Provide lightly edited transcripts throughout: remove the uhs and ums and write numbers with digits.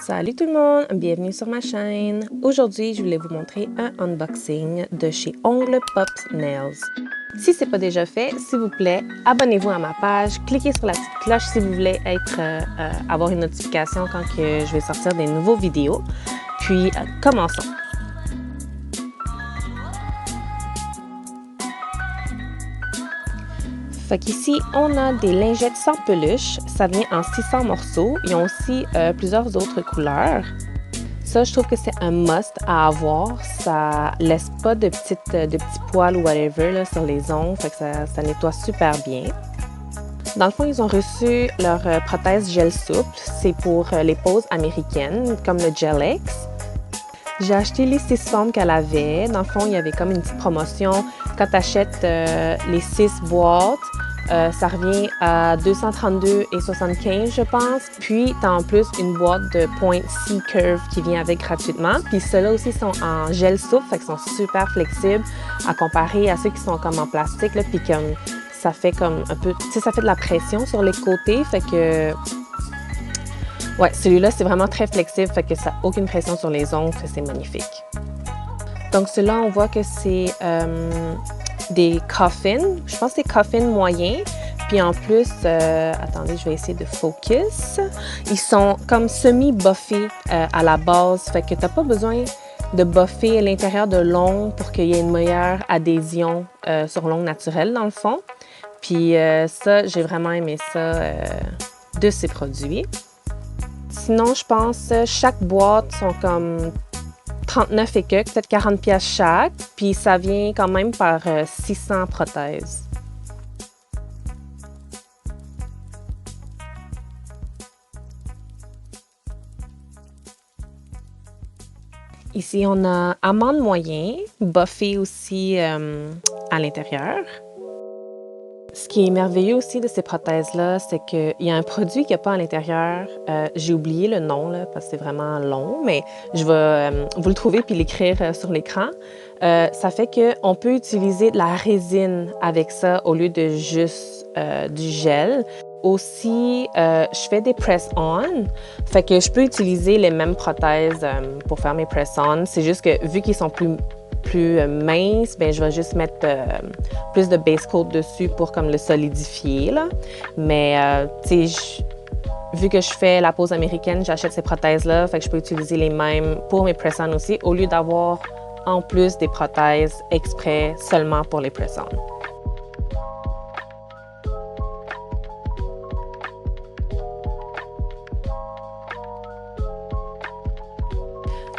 Salut tout le monde, bienvenue sur ma chaîne. Aujourd'hui, je voulais vous montrer un unboxing de chez Ongles Pop Nails. Si ce n'est pas déjà fait, s'il vous plaît, abonnez-vous à ma page, cliquez sur la petite cloche si vous voulez avoir une notification quand que je vais sortir des nouveaux vidéos. Puis, commençons. Fait qu'ici, on a des lingettes sans peluche. Ça vient en 600 morceaux. Ils ont aussi plusieurs autres couleurs. Ça, je trouve que c'est un must à avoir. Ça laisse pas de petits poils ou whatever là, sur les ongles. Fait que ça nettoie super bien. Dans le fond, ils ont reçu leur prothèse gel souple. C'est pour les poses américaines, comme le Gel X. J'ai acheté les 6 formes qu'elle avait. Dans le fond, il y avait comme une petite promotion. Quand tu achètes les 6 boîtes, ça revient à 232,75 je pense. Puis, tu as en plus une boîte de Point C-Curve qui vient avec gratuitement. Puis, ceux-là aussi sont en gel souple, fait qu'ils sont super flexibles à comparer à ceux qui sont comme en plastique. Là, puis, comme ça fait comme un peu, tu sais, ça fait de la pression sur les côtés. Fait que, ouais, celui-là, c'est vraiment très flexible. Fait que ça n'a aucune pression sur les ongles. C'est magnifique. Donc, celui-là, on voit que c'est des coffins. Je pense que c'est coffins moyens. Puis en plus, attendez, je vais essayer de focus. Ils sont comme semi-buffés à la base. Fait que tu n'as pas besoin de buffer à l'intérieur de l'ongle pour qu'il y ait une meilleure adhésion sur l'ongle naturel, dans le fond. Puis ça, j'ai vraiment aimé ça de ces produits. Sinon, je pense chaque boîte sont comme 39 et quelques, peut-être 40$ chaque, puis ça vient quand même par 600 prothèses. Ici, on a amande moyen, buffé aussi à l'intérieur. Ce qui est merveilleux aussi de ces prothèses-là, c'est qu'il y a un produit qu'il n'y a pas à l'intérieur. J'ai oublié le nom, là, parce que c'est vraiment long, mais je vais vous le trouver puis l'écrire sur l'écran. Ça fait qu'on peut utiliser de la résine avec ça au lieu de juste du gel. Aussi, je fais des press-on, fait que je peux utiliser les mêmes prothèses pour faire mes press-on. C'est juste que vu qu'ils sont plus mince, ben, je vais juste mettre plus de base coat dessus pour comme le solidifier. Là. Mais vu que je fais la pose américaine, j'achète ces prothèses-là, fait que je peux utiliser les mêmes pour mes press-on aussi, au lieu d'avoir en plus des prothèses exprès seulement pour les press-on.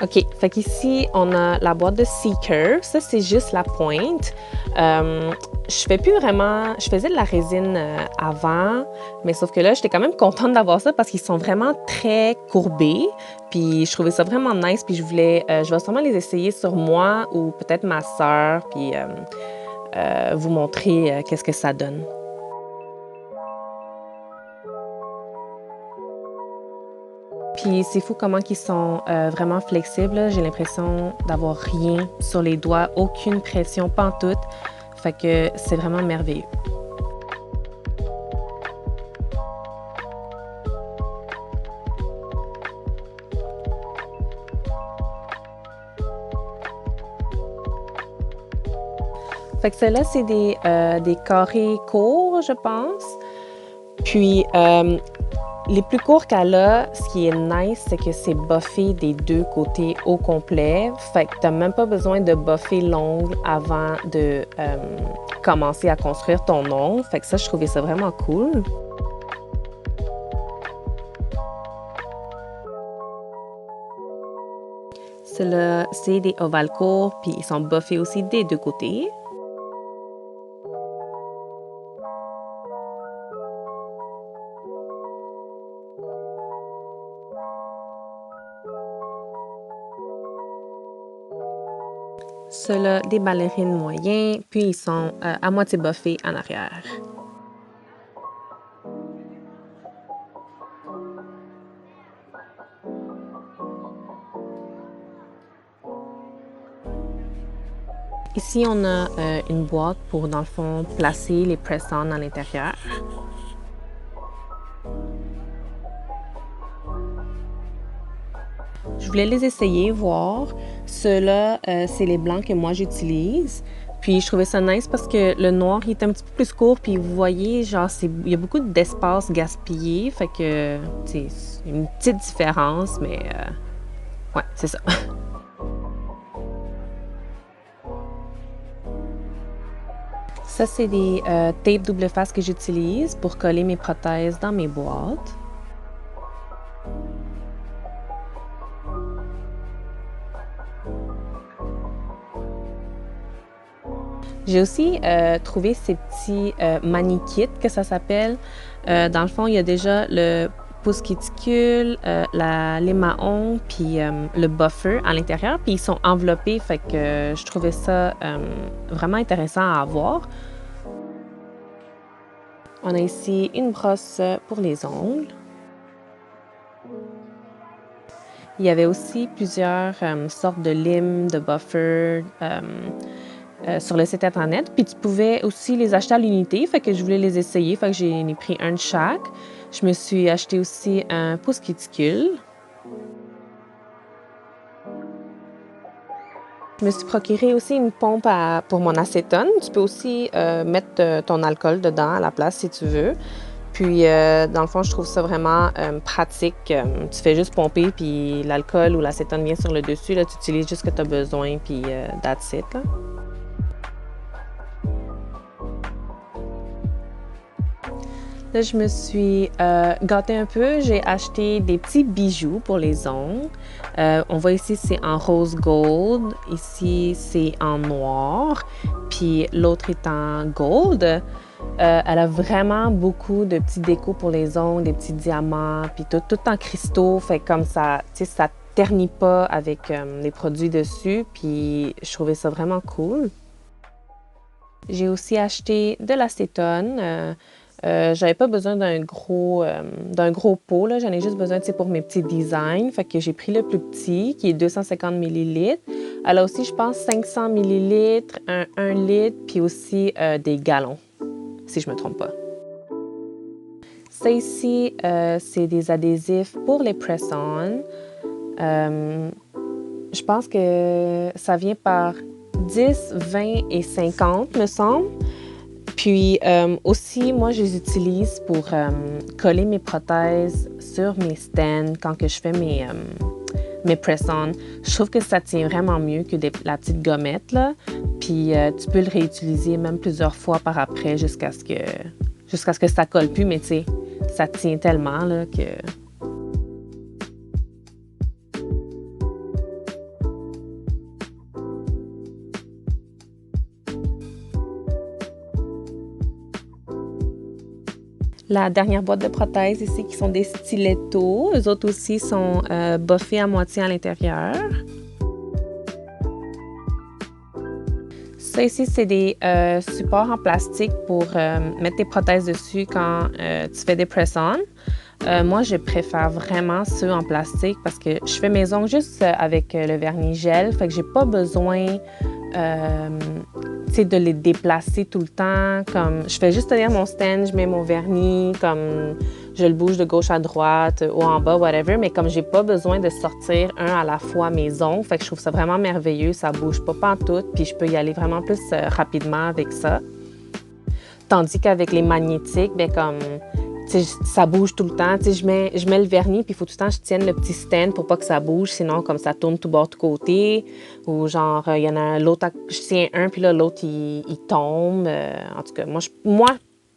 OK, fait qu'ici, on a la boîte de C-Curve. Ça, c'est juste la pointe. Je faisais de la résine avant, mais sauf que là, j'étais quand même contente d'avoir ça parce qu'ils sont vraiment très courbés. Puis je trouvais ça vraiment nice. Puis je vais sûrement les essayer sur moi ou peut-être ma sœur, puis vous montrer qu'est-ce que ça donne. Puis c'est fou comment ils sont vraiment flexibles. J'ai l'impression d'avoir rien sur les doigts, aucune pression, pantoute. Fait que c'est vraiment merveilleux. Fait que ceux-là, c'est des carrés courts, je pense. Puis les plus courts qu'elle a, ce qui est nice, c'est que c'est buffé des deux côtés au complet. Fait que tu n'as même pas besoin de buffer l'ongle avant de commencer à construire ton ongle. Fait que ça, je trouvais ça vraiment cool. Ceux-là, c'est des ovales courts, puis ils sont buffés aussi des deux côtés. Ceux-là, des ballerines moyens, puis ils sont à moitié buffés en arrière. Ici, on a une boîte pour, dans le fond, placer les press-on à l'intérieur. voulais les essayer, voir. Ceux-là, c'est les blancs que moi j'utilise. Puis je trouvais ça nice parce que le noir, il est un petit peu plus court. Puis vous voyez, genre, il y a beaucoup d'espace gaspillé. Fait que, c'est une petite différence, mais ouais, c'est ça. Ça, c'est des tapes double face que j'utilise pour coller mes prothèses dans mes boîtes. J'ai aussi trouvé ces petits mani-kits que ça s'appelle. Dans le fond, il y a déjà le pouce cuticule, les mahons, puis le buffer à l'intérieur, puis ils sont enveloppés, fait que je trouvais ça vraiment intéressant à avoir. On a ici une brosse pour les ongles. Il y avait aussi plusieurs sortes de limes, de buffer sur le site internet. Puis tu pouvais aussi les acheter à l'unité, fait que je voulais les essayer, fait que j'en ai pris un de chaque. Je me suis acheté aussi un pouce cuticule. Je me suis procuré aussi une pompe pour mon acétone. Tu peux aussi mettre ton alcool dedans à la place si tu veux. Puis, dans le fond, je trouve ça vraiment pratique. Tu fais juste pomper, puis l'alcool ou l'acétone vient sur le dessus. Là, tu utilises juste ce que tu as besoin, puis that's it, là. Là, je me suis gâtée un peu. J'ai acheté des petits bijoux pour les ongles. On voit ici, c'est en rose gold. Ici, c'est en noir. Puis l'autre est en gold. Elle a vraiment beaucoup de petits décos pour les ongles, des petits diamants, puis tout en cristaux. Fait comme ça, tu sais, ça ternit pas avec les produits dessus. Puis je trouvais ça vraiment cool. J'ai aussi acheté de l'acétone. J'avais pas besoin d'un gros pot, là. J'en ai juste besoin, tu sais, pour mes petits designs. Fait que j'ai pris le plus petit, qui est 250 ml. Elle a aussi, je pense, 500 ml, un 1 litre, puis aussi des gallons, si je me trompe pas. Ça ici, c'est des adhésifs pour les press-on. Je pense que ça vient par 10, 20 et 50, me semble. Puis aussi, moi, je les utilise pour coller mes prothèses sur mes stands quand que je fais mes press-on. Je trouve que ça tient vraiment mieux que la petite gommette, là. Puis tu peux le réutiliser même plusieurs fois par après jusqu'à ce que ça colle plus. Mais tu sais, ça tient tellement, là, que... La dernière boîte de prothèses ici, qui sont des stilettos. Eux autres aussi sont buffés à moitié à l'intérieur. Ça ici, c'est des supports en plastique pour mettre tes prothèses dessus quand tu fais des press-on. Moi, je préfère vraiment ceux en plastique parce que je fais mes ongles juste avec le vernis gel. Fait que j'ai pas besoin de les déplacer tout le temps. Comme je fais juste tenir mon stand, je mets mon vernis, comme je le bouge de gauche à droite, haut en bas, whatever. Mais comme j'ai pas besoin de sortir un à la fois mes ongles, fait que je trouve ça vraiment merveilleux. Ça bouge pas pantoute, puis je peux y aller vraiment plus rapidement avec ça. Tandis qu'avec les magnétiques, ben comme ça bouge tout le temps. Je mets le vernis, puis il faut tout le temps que je tienne le petit stand pour pas que ça bouge, sinon comme ça tourne tout bord, tout côté. Ou genre, il y en a l'autre, je tiens un, puis là, l'autre, il tombe. En tout cas, moi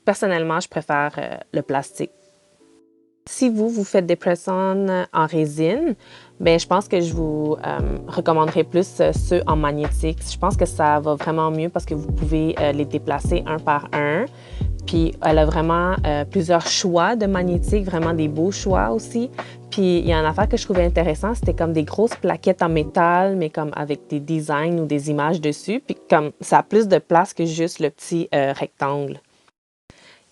personnellement, je préfère le plastique. Si vous faites des press-on en résine, bien, je pense que je vous recommanderais plus ceux en magnétique. Je pense que ça va vraiment mieux parce que vous pouvez les déplacer un par un. Puis elle a vraiment plusieurs choix de magnétiques, vraiment des beaux choix aussi. Puis il y a une affaire que je trouvais intéressant, c'était comme des grosses plaquettes en métal, mais comme avec des designs ou des images dessus. Puis comme ça a plus de place que juste le petit rectangle.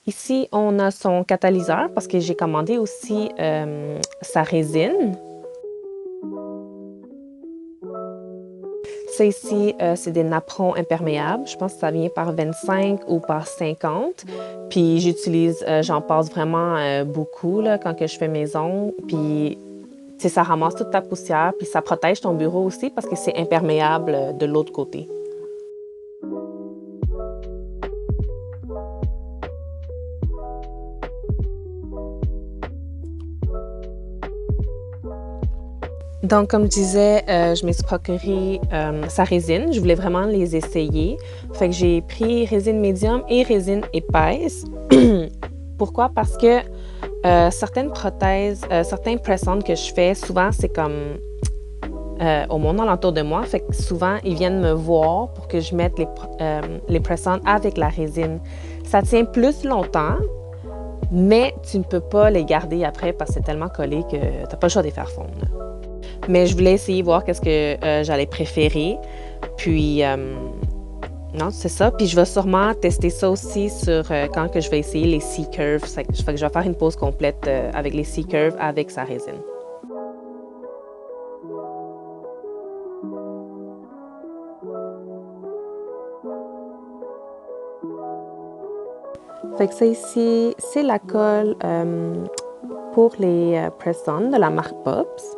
Ici, on a son catalyseur parce que j'ai commandé aussi sa résine. Ça ici, c'est des napperons imperméables. Je pense que ça vient par 25 ou par 50. Puis j'en passe vraiment beaucoup là, quand que je fais mes ongles. Puis Ça ramasse toute ta poussière, puis ça protège ton bureau aussi parce que c'est imperméable de l'autre côté. Donc, comme je disais, je me suis procuré sa résine. Je voulais vraiment les essayer. Fait que j'ai pris résine médium et résine épaisse. Pourquoi? Parce que certaines prothèses, certains press-on que je fais, souvent, c'est comme au monde alentour de moi. Fait que souvent, ils viennent me voir pour que je mette les press-on avec la résine. Ça tient plus longtemps, mais tu ne peux pas les garder après parce que c'est tellement collé que tu n'as pas le choix de les faire fondre. Mais je voulais essayer voir qu'est-ce que j'allais préférer. Puis, non, c'est ça. Puis je vais sûrement tester ça aussi sur quand que je vais essayer les C-Curves. Fait que je vais faire une pause complète avec les C-Curves avec sa résine. Fait que ça ici, c'est la colle pour les press-on de la marque Pops.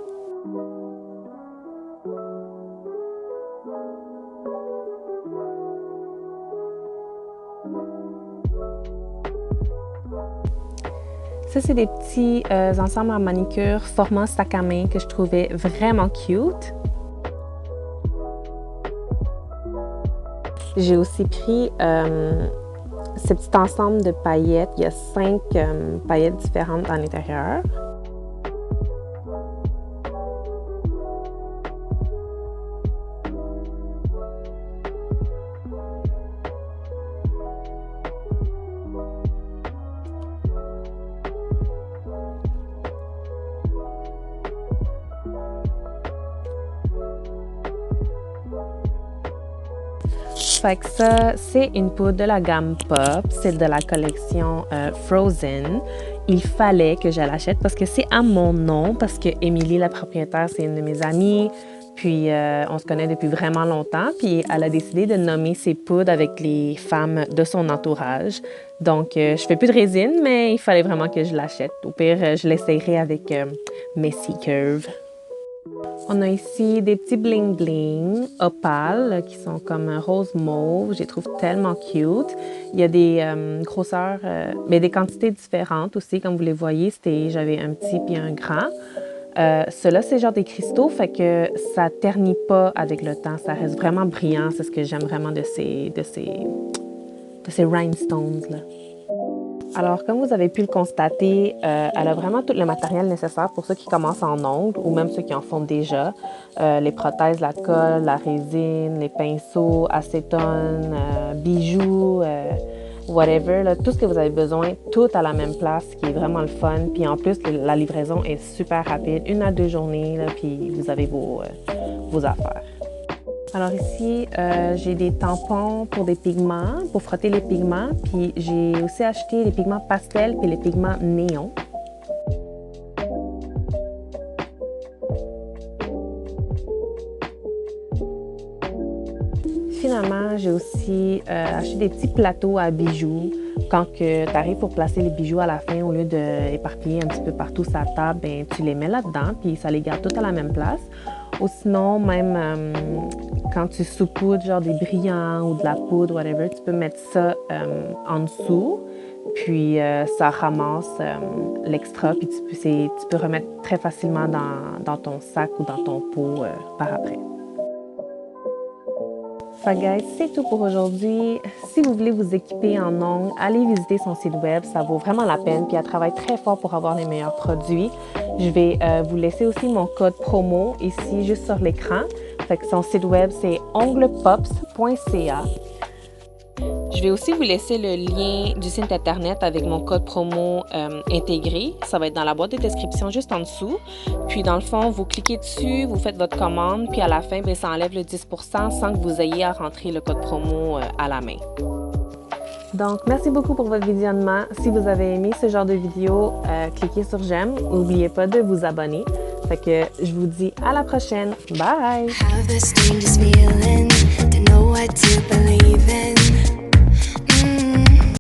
Ça, c'est des petits ensembles en manicure format sac à main que je trouvais vraiment cute. J'ai aussi pris ce petit ensemble de paillettes. Il y a 5 paillettes différentes à l'intérieur. Fait que ça, c'est une poudre de la gamme Pop, c'est de la collection Frozen. Il fallait que je l'achète parce que c'est à mon nom, parce que Émilie, la propriétaire, c'est une de mes amies. Puis on se connaît depuis vraiment longtemps, puis elle a décidé de nommer ses poudres avec les femmes de son entourage. Donc je fais plus de résine, mais il fallait vraiment que je l'achète. Au pire, je l'essayerai avec mes C-Curves. On a ici des petits bling-bling opales qui sont comme rose mauve. Je les trouve tellement cute. Il y a des grosseurs, mais des quantités différentes aussi. Comme vous les voyez, j'avais un petit puis un grand. Ceux-là, c'est genre des cristaux, fait que ça ternit pas avec le temps. Ça reste vraiment brillant. C'est ce que j'aime vraiment de ces rhinestones-là. Alors, comme vous avez pu le constater, elle a vraiment tout le matériel nécessaire pour ceux qui commencent en ongles ou même ceux qui en font déjà. Les prothèses, la colle, la résine, les pinceaux, acétone, bijoux, whatever. Là, tout ce que vous avez besoin, tout à la même place, ce qui est vraiment le fun. Puis en plus, la livraison est super rapide, 1 à 2 journées, là, puis vous avez vos affaires. Alors ici, j'ai des tampons pour des pigments, pour frotter les pigments. Puis j'ai aussi acheté les pigments pastels et les pigments néons. Finalement, j'ai aussi acheté des petits plateaux à bijoux. Quand tu arrives pour placer les bijoux à la fin, au lieu d'éparpiller un petit peu partout sur la table, ben, tu les mets là-dedans, puis ça les garde tout à la même place. Ou sinon, même quand tu saupoudres genre des brillants ou de la poudre, whatever, tu peux mettre ça en dessous, puis ça ramasse l'extra, puis tu peux remettre très facilement dans ton sac ou dans ton pot par après. Fait guys, c'est tout pour aujourd'hui. Si vous voulez vous équiper en ongles, allez visiter son site web, ça vaut vraiment la peine. Puis elle travaille très fort pour avoir les meilleurs produits. Je vais vous laisser aussi mon code promo ici, juste sur l'écran. Fait que son site web, c'est onglepops.ca. Je vais aussi vous laisser le lien du site internet avec mon code promo intégré. Ça va être dans la boîte de description juste en dessous. Puis dans le fond, vous cliquez dessus, vous faites votre commande, puis à la fin, bien, ça enlève le 10% sans que vous ayez à rentrer le code promo à la main. Donc, merci beaucoup pour votre visionnement. Si vous avez aimé ce genre de vidéo, cliquez sur j'aime. N'oubliez pas de vous abonner. Fait que je vous dis à la prochaine. Bye!